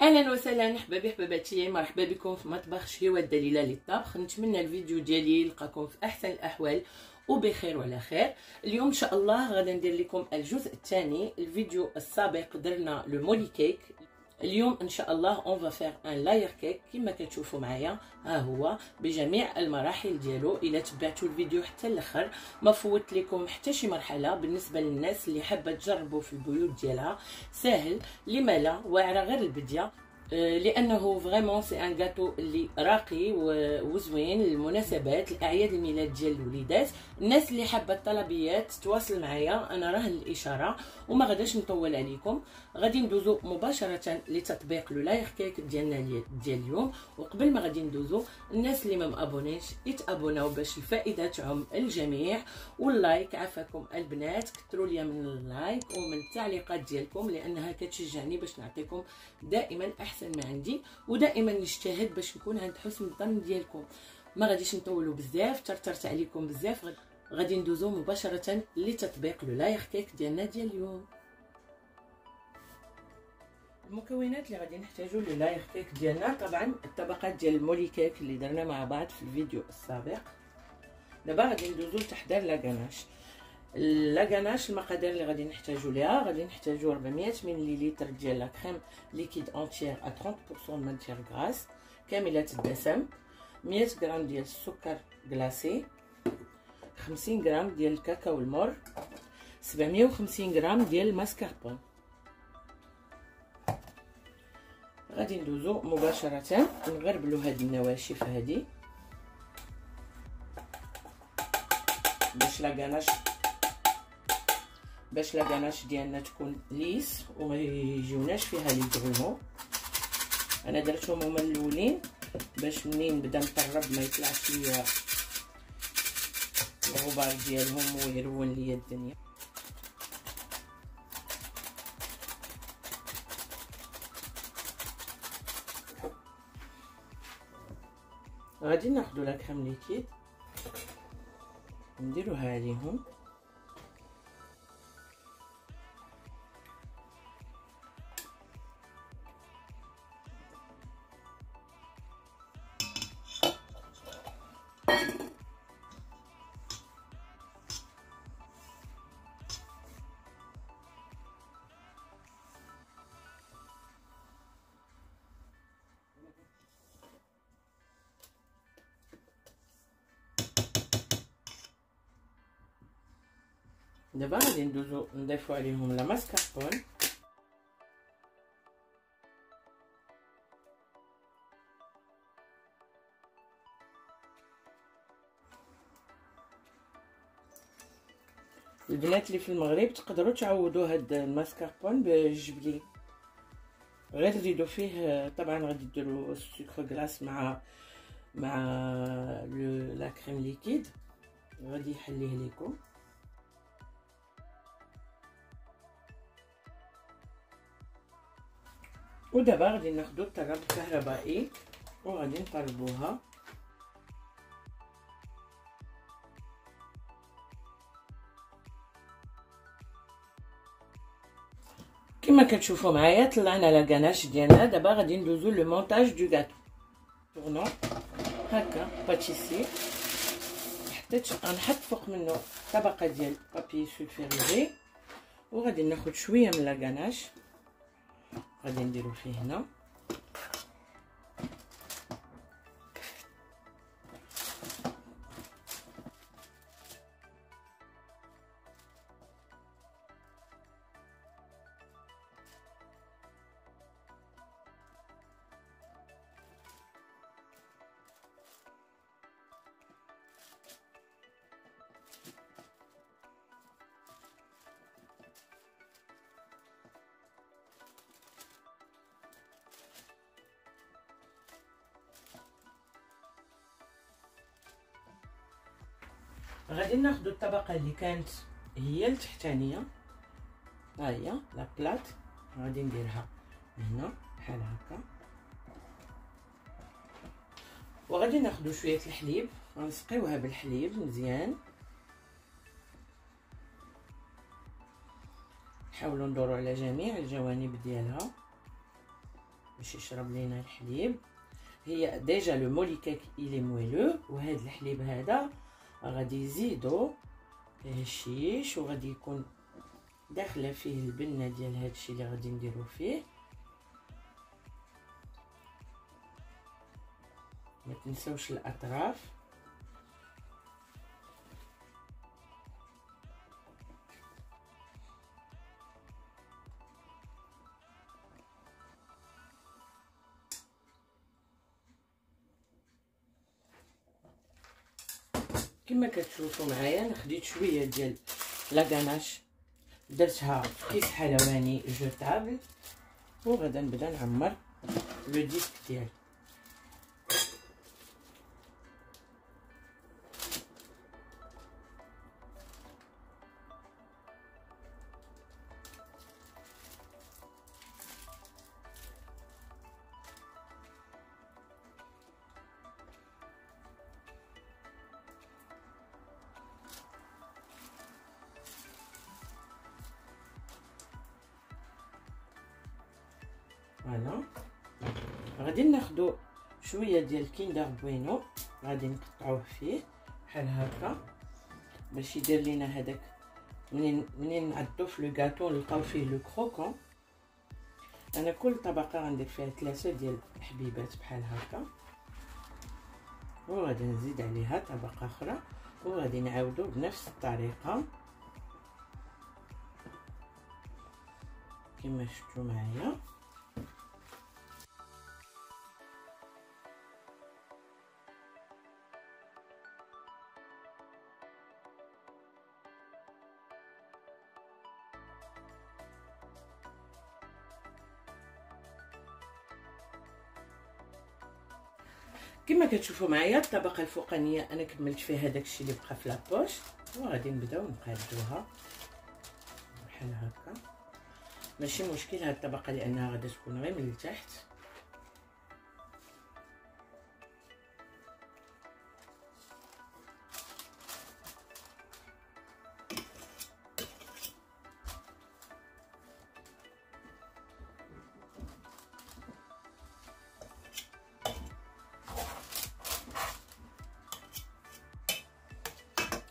اهلا وسهلا حبابي حباباتي، مرحبا بكم في مطبخ شهيوه الدليله للطبخ. نتمنى الفيديو ديالي يلقاكم في احسن الاحوال وبخير وعلى خير. اليوم ان شاء الله غادي ندير لكم الجزء الثاني. الفيديو السابق درنا لو مولي كيك. اليوم ان شاء الله اون فا فير ان لاير كيك كما كتشوفوا معايا، ها هو بجميع المراحل ديالو. الا تبعتوا الفيديو حتى الاخر ما فوت لكم حتى شي مرحله. بالنسبه للناس اللي حابه تجربوا في البيوت ديالها ساهل، لما لا، واعره غير البديه، لانه فريمون سي ان غاتو اللي راقي وزوين للمناسبات، الاعياد الميلاد ديال الوليدات. الناس اللي حابه الطلبيات تواصل معايا، انا راه الاشاره. وما غاداش نطول عليكم، غادي ندوزو مباشره لتطبيق لو لاير كيك ديالنا ديال اليوم. وقبل ما غادي ندوزو، الناس اللي ما مابونيش يتابوناو باش الفائده تعم الجميع. واللايك عافاكم البنات، كثروا ليا من اللايك ومن التعليقات ديالكم، لانها كتشجعني باش نعطيكم دائما احسن ما عندي، ودائما نجتهد باش نكون عند حسن الظن ديالكم. ما غاديش نطولوا بزاف، ترترت عليكم بزاف. غادي ندوزو مباشره لتطبيق لو لاير كيك ديالنا ديال اليوم. المكونات اللي غادي نحتاجو للاير كيك ديالنا، طبعا الطبقات ديال المولي كيك اللي درنا مع بعض في الفيديو السابق. دابا غادي ندوزو لتحضير لاكاناش. لاكاناش المقادير اللي غادي نحتاجو ليها، غادي نحتاجو 400 مليلتر ديال لا كريم ليكيد اونتيير ا 30% ماتيير غراس كامله الدسم، 100 غرام ديال السكر كلاصي، 50 غرام ديال الكاكاو المر، 750 غرام ديال الماسكاربون. غادي ندوزو مباشره نغربلو هاد النواشف هادي باش لاكاناش ديالنا تكون ليس وما يجيوناش فيها لي غرومون. انا درتهم هما الاولين باش منين بدا نطرب ما يطلعش ليا الغبار ديالهم ويرون ليا الدنيا. غادي ناخذ لا كريم ليكيد نديروها عليهم. دابا غادي ندوزو نضيفو عليهم لا ماسكاربون. البنات اللي في المغرب تقدروا تعوضوا هاد الماسكاربون بالجبلي، غير تزيدوا فيه. طبعا غادي ديروا السكر كلاص مع لا كريم ليكيد، غادي يحليه لكم. ودابا غادي ناخذوا الطراب الكهربائي وغادي نطربوها. كما كتشوفوا معايا طلعنا لاكاناش ديالنا. دابا غادي ندوزو لو مونتاج دو غاتو. طورنو هكا باتيسي، غنحط فوق منه طبقه ديال بابي سولفيريزي، وغادي ناخذ شويه من لاكاناش غادي نديرو فيه هنا. غادي ناخذ الطبقه اللي كانت هي التحتانيه، ها هي لا بلاط، غادي نديرها هنا بحال هكا. وغادي ناخذ شويه الحليب، غنسقيوها بالحليب مزيان. نحاولوا ندوروا على جميع الجوانب ديالها باش يشرب لينا الحليب. هي ديجا لو موليكاك إلي مويلو، وهذا الحليب هذا غادي يزيدو فيه الشيش، وغادي يكون داخله فيه البنه ديال هادشي اللي غادي نديرو فيه. ما تنساوش الاطراف. كما كتشوفوا معايا انا خديت شويه ديال لاكاناش، درتها في كيس حلواني جوتابل، وغادا نبدا نعمر لو ديسك ديالي. فوالا غادي ناخدو شويه ديال كيندر بوينو، غادي نقطعوه فيه بحال هكا باش يدير لينا هذاك منين نعدو في لو غاتو نلقاو فيه لو كروكون. انا كل طبقه غندير فيها 3 ديال الحبيبات بحال هكا، وغادي نزيد عليها طبقه اخرى، وغادي نعاودو بنفس الطريقه كما شفتوا معايا. كما كتشوفوا معايا الطبقه الفوقانيه انا كملت فيها داكشي اللي بقى في لابوش، وغادي نبداو نقادوها بحال هكا. ماشي مشكل هاد الطبقه لانها غادي تكون غير من التحت.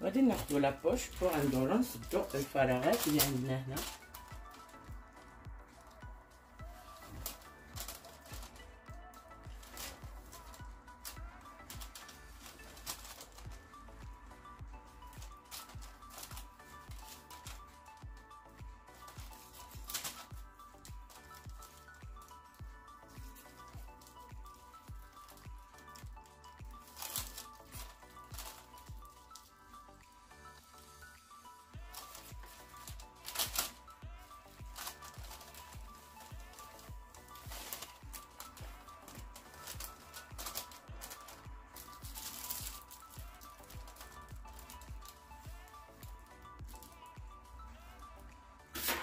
غادي ناخدو لابوش وغندورو نسدو الفراغات اللي عندنا هنا.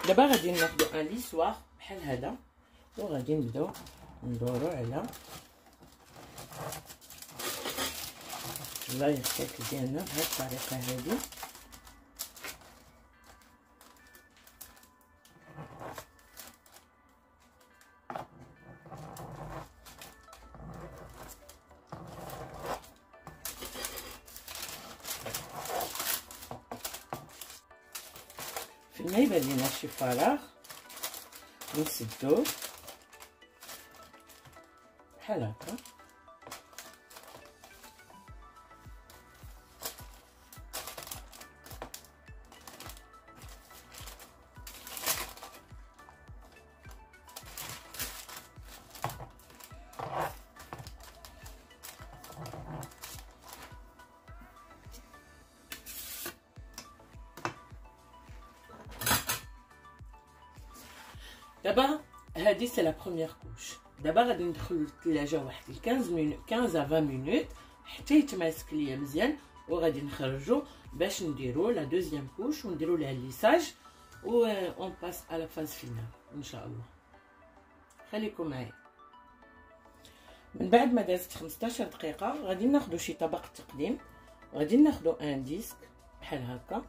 دابا غادي ناخدو ان ليسوار بحال هذا، وغادي نبداو ندورو على لايكاك ديالنا بهاد الطريقه هادي. فين ما يبان لينا شي فراغ نسدوه بحال هكا. دابا هادي سي لا بروميير كوش. دابا غادي ندخلو للثلاجه واحد 15 ا 20 مينوت حتى يتماسك ليا مزيان، وغادي نخرجو باش نديرو لا دوزيام كوش ونديرو ليها الليساج و اون باس على لا فاز فينال ان شاء الله. خليكم معايا. من بعد ما دازت 15 دقيقه غادي ناخدو شي طبق تقديم، غادي ناخدو ان ديسك بحال هكا،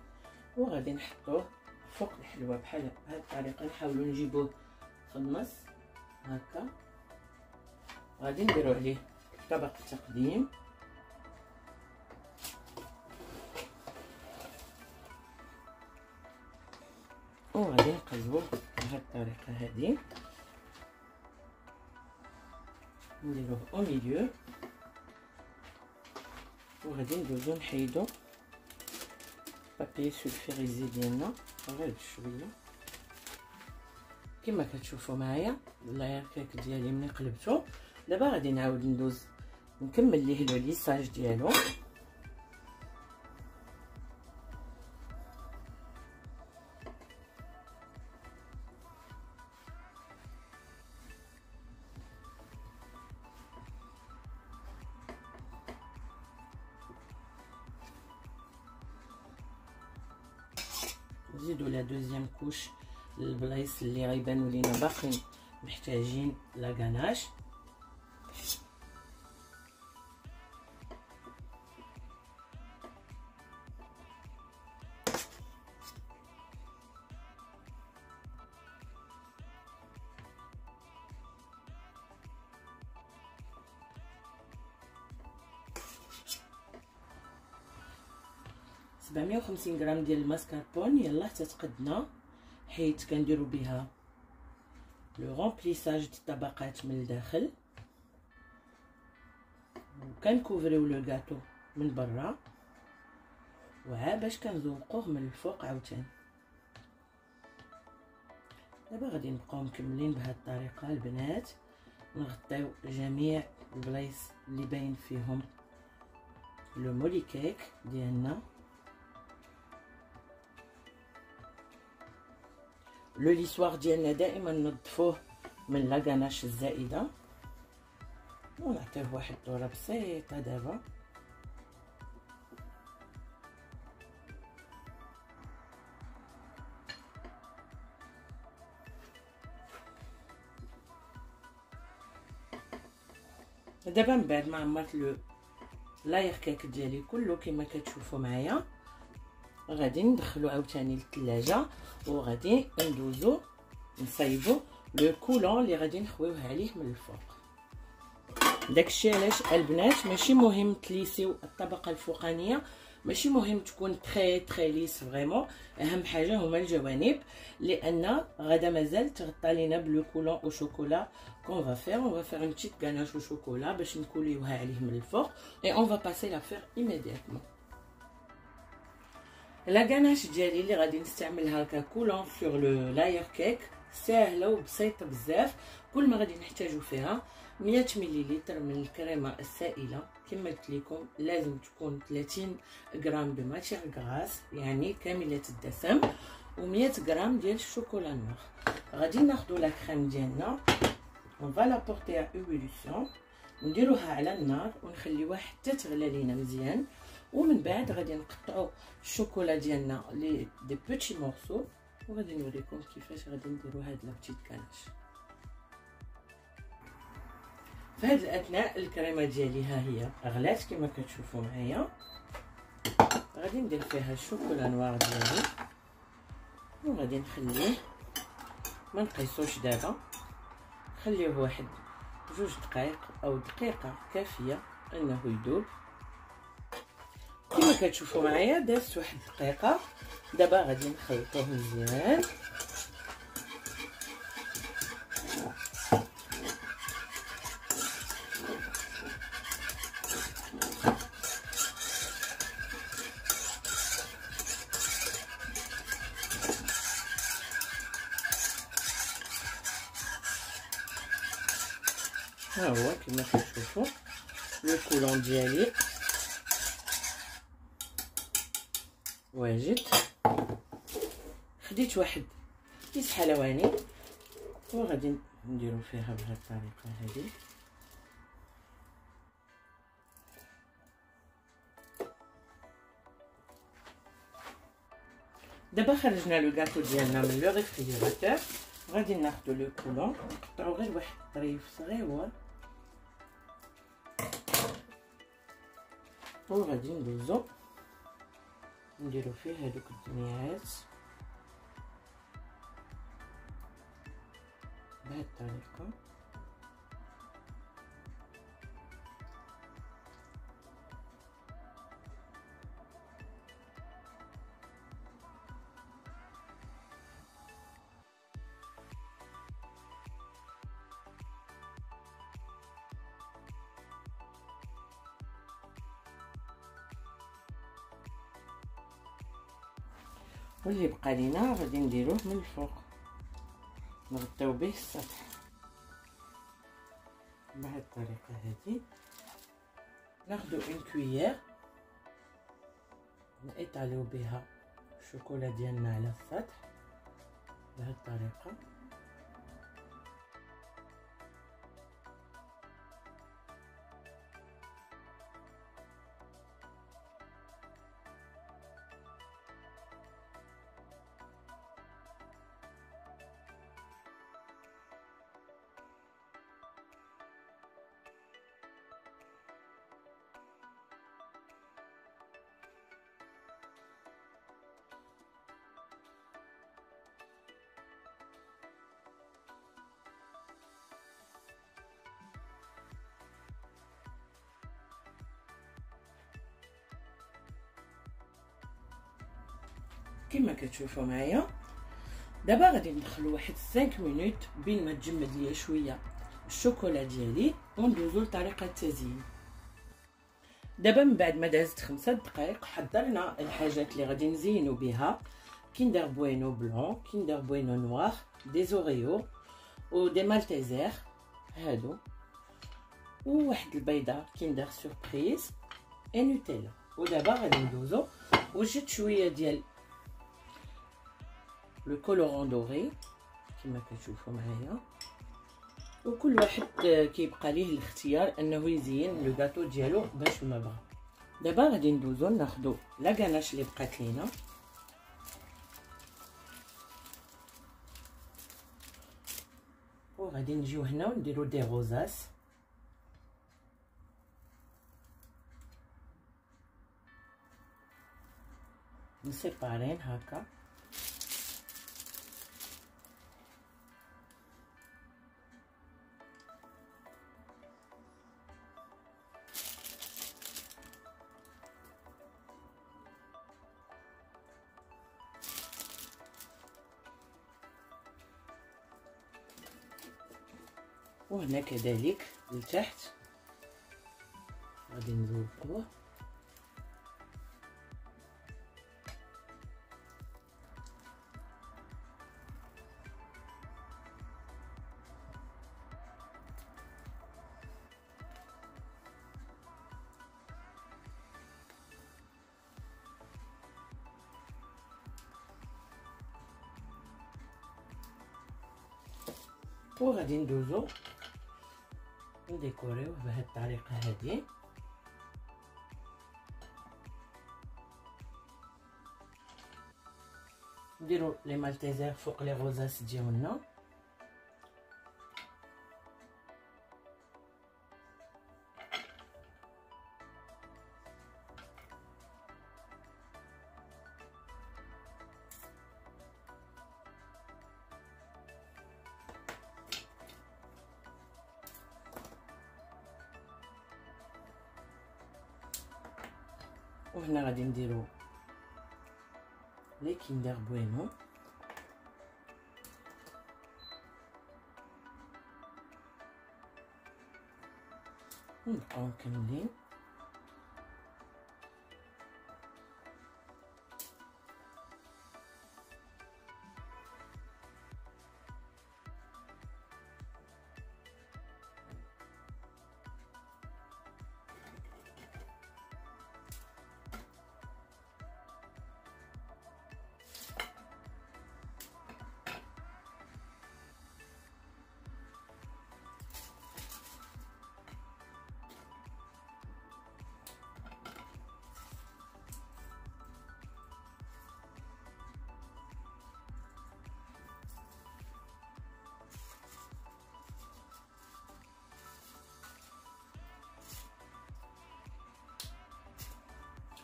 وغادي نحطوه فوق الحلوه بحال هاد الطريقه. نحاولوا نجيبوه في النص هكا غادي نديرو عليه طبق التقديم. وغادي نقلبوه بهاد الطريقه هادي، نديروه او ميليو، وغادي ندوزو نحيدو بابي سولفيريزي ديالنا غير بشويه كما كتشوفوا معايا. لاير كيك ديالي ملي قلبته دابا غادي نعاود ندوز نكمل ليه لو ليساج ديالو. نزيدو لا دوزيام كوش للبلايص اللي غيبانوا لينا باقيين محتاجين لا غاناش. سبعمية وخمسين غرام ديال الماسكاربون يلاه تتقدنا، حيت كنديرو بها لو رومبليساج د الطبقات من الداخل، وكنكوفريو لو غاتو من برا، وعا باش كنذوقوه من الفوق عاوتاني. دابا غادي نبقاو مكملين بهاد الطريقه البنات، نغطيو جميع البلايص اللي باين فيهم لو مولي كيك ديالنا. لو ليسوار ديالنا دائما نظفوه من لا غاناش الزائده، ونعطيوه واحد الدوره بسيطه. دابا من بعد ما عمرت لو لاير كيك ديالي كله كما كتشوفوا معايا، غادي ندخلو عاوتاني للثلاجه، وغادي ندوزو نصايبو لو كولون اللي غادي نخويوه عليه من الفوق. داكشي علاش البنات ماشي مهم تليسيو الطبقه الفوقانيه، ماشي مهم تكون تري ليس فريمون، اهم حاجه هما الجوانب، لان غدا مازال تغطى لينا بلو كولون او شوكولا كون فا فير. اون فا فير اون بتيت غاناش او شوكولا باش نكوليوها عليه من الفوق، اي اون فا باسي لا فير ايميدياتمون. لا غاناش ديالي اللي غادي نستعملها ككولون سور لو لاير كيك ساهله وبسيطه بزاف. كل ما غادي نحتاجو فيها 100 مليلتر من الكريمه السائله، كما قلت لكم لازم تكون 30 غرام دو ماتيير غراس يعني كامله الدسم، و100 غرام ديال الشوكولا نوار. غادي ناخذوا لا كريم ديالنا اون فا لا بورتي ا ايفوليسيون، نديروها على النار ونخليوها حتى تغلى لينا مزيان، ومن بعد غادي نقطعوا الشوكولا ديالنا لي دي بوتي مورسو، وغادي نوريكم كيفاش غادي نديروا هاد لا بتيت كاناش. في هاد الاثناء الكريمه ديالي ها هي غلات كما كتشوفوا معايا، غادي ندير فيها الشوكولا نوار ديالي، وغادي نخليه ما نقيسوش دابا، نخليوه واحد 2 دقائق او دقيقه كافيه انه يذوب. كما كتشوفوا معايا دازت واحد دقيقه. دابا غادي نخلطوه مزيان، ها هو كما كتشوفوا لو كولون ديالي واجد. خديت واحد كيس حلواني وغادي نديرو فيها بهذه الطريقه هذه. دابا خرجنا لو غاتو ديالنا من لو ريفريجيراتور، غادي ناخذ لو كولون نقطعو غير واحد الطريف صغيور، وغادي ندوزو نديرو فيه هذوك الدميات بهذه الطريقه. واللي بقى لينا غادي نديروه من الفوق، نغطيو به السطح بهذه الطريقه. هذه ناخذ اون كويير نيطاليو بها الشوكولا ديالنا على السطح بهذه الطريقه. كما كتشوفوا معايا دابا غادي ندخلوا واحد 5 مينوت بين ما تجمد ليا شويه الشوكولا ديالي وندوزو لطريقه التزيين. دابا من بعد ما دازت 5 دقائق حضرنا الحاجات اللي غادي نزينو بها: كيندر بوينو بلون، كيندر بوينو نوار، دي زوريو ودي مالتيزر هادو، وواحد البيضه كيندر سوربريز اي نوتيلا. ودابا غادي ندوزو وجدت شويه ديال لو كولورون دوري كما كتشوفوا معايا، وكل واحد كيبقى ليه الاختيار انه يزين لو غاتو ديالو باش ما بغى. دابا غادي ندوزو ناخذ لا غاناش اللي بقات لينا وغادي نجيو هنا ونديرو دي غوزاس. نسيبارين هكا وهنا كذلك لتحت غادي نزوقوه. وغادي ندوزو نديكوريوه بهذه الطريقه هذه. نديرو لي مالتيزر فوق لي غوزاس ديالنا. وهنا غادي نديرو لي كيندر بوينو ونبقاو مكملين.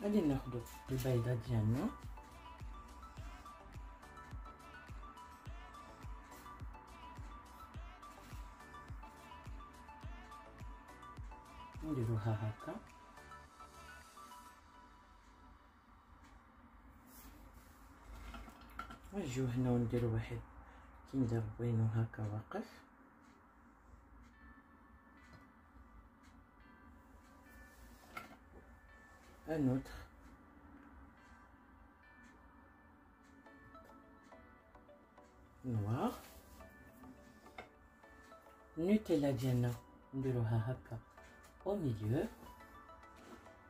غادي ناخدو البيضه ديالنا نديروها هكا ونجيو هنا ونديرو واحد كيندر بوينو هكا واقف. un autre نوار. النوتيلا ديالنا نديروها هكا او ميليو،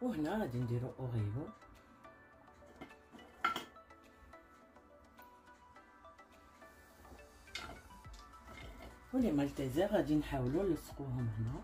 وهنا غادي نديرو اوريو. ولي مالتيزر غادي نحاولو نلصقوهم هنا.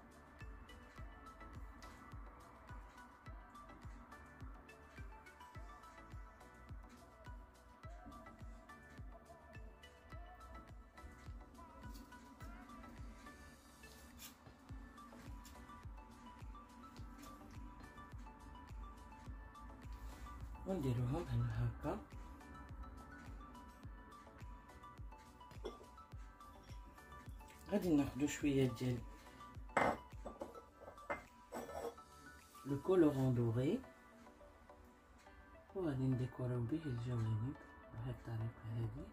ونديروهم هنا هكا. غادي ناخدو شويه ديال لو كولورون دوري وغادي نديكوريو به الجوانب بهاد الطريقه هادي.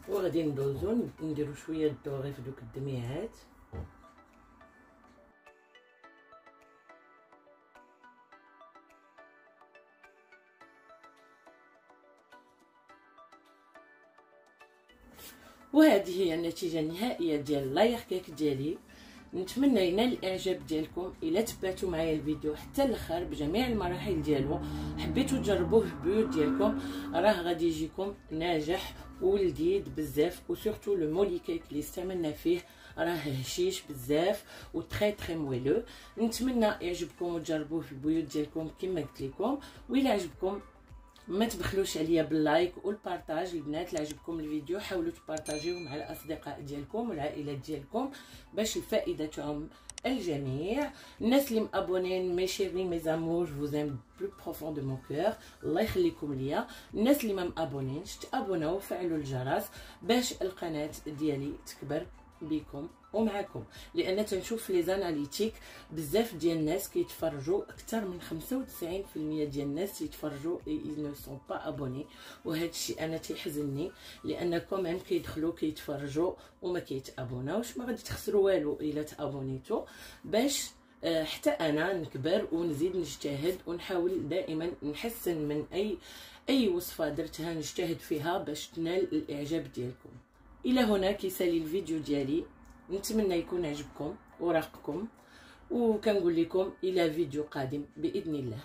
وغادي ندوزو نديرو شويه الدوري في دوك الدميعات. وهذه هي النتيجه النهائيه ديال لاير كيك ديالي. نتمنى ينال الاعجاب ديالكم. الا تبعتوا معايا الفيديو حتى الاخر بجميع المراحل ديالو، حبيتوا تجربوه في البيوت ديالكم، راه غادي يجيكم ناجح ولذيذ بزاف. وسورتو لو مولي كيك اللي استعملنا فيه راه هشيش بزاف و تري تري مويلو. نتمنى يعجبكم وتجربوه في البيوت ديالكم كما قلت لكم. وإلا عجبكم ما تبخلوش عليا باللايك والبارطاج. البنات اللي عجبكم الفيديو حاولوا تبارطاجيوه مع الاصدقاء ديالكم والعائلات ديالكم باش الفائده تعم الجميع. الناس اللي مابونين مي شيري مي زامور جو زيم بلو بروفون دو مون كور، الله يخليكم ليا. الناس اللي ما مابونينش تابوناو وفعلوا الجرس باش القناه ديالي تكبر بكم ومعكم، لان تنشوف لي زاناليتيك بزاف ديال الناس كيتفرجوا، اكثر من 95% ديال الناس يتفرجوا نو سون با ابوني. وهذا الشيء انا تيحزنني، لان كوميم كيدخلوا كيتفرجوا وما كيتابوناوش. ما غادي تخسروا والو الا تابونيتو، باش حتى انا نكبر ونزيد نجتهد ونحاول دائما نحسن من اي وصفه درتها نجتهد فيها باش تنال الاعجاب ديالكم. الى هنا كيسالي الفيديو ديالي. نتمنى يكون عجبكم وراقكم، وكنقول لكم الى فيديو قادم باذن الله.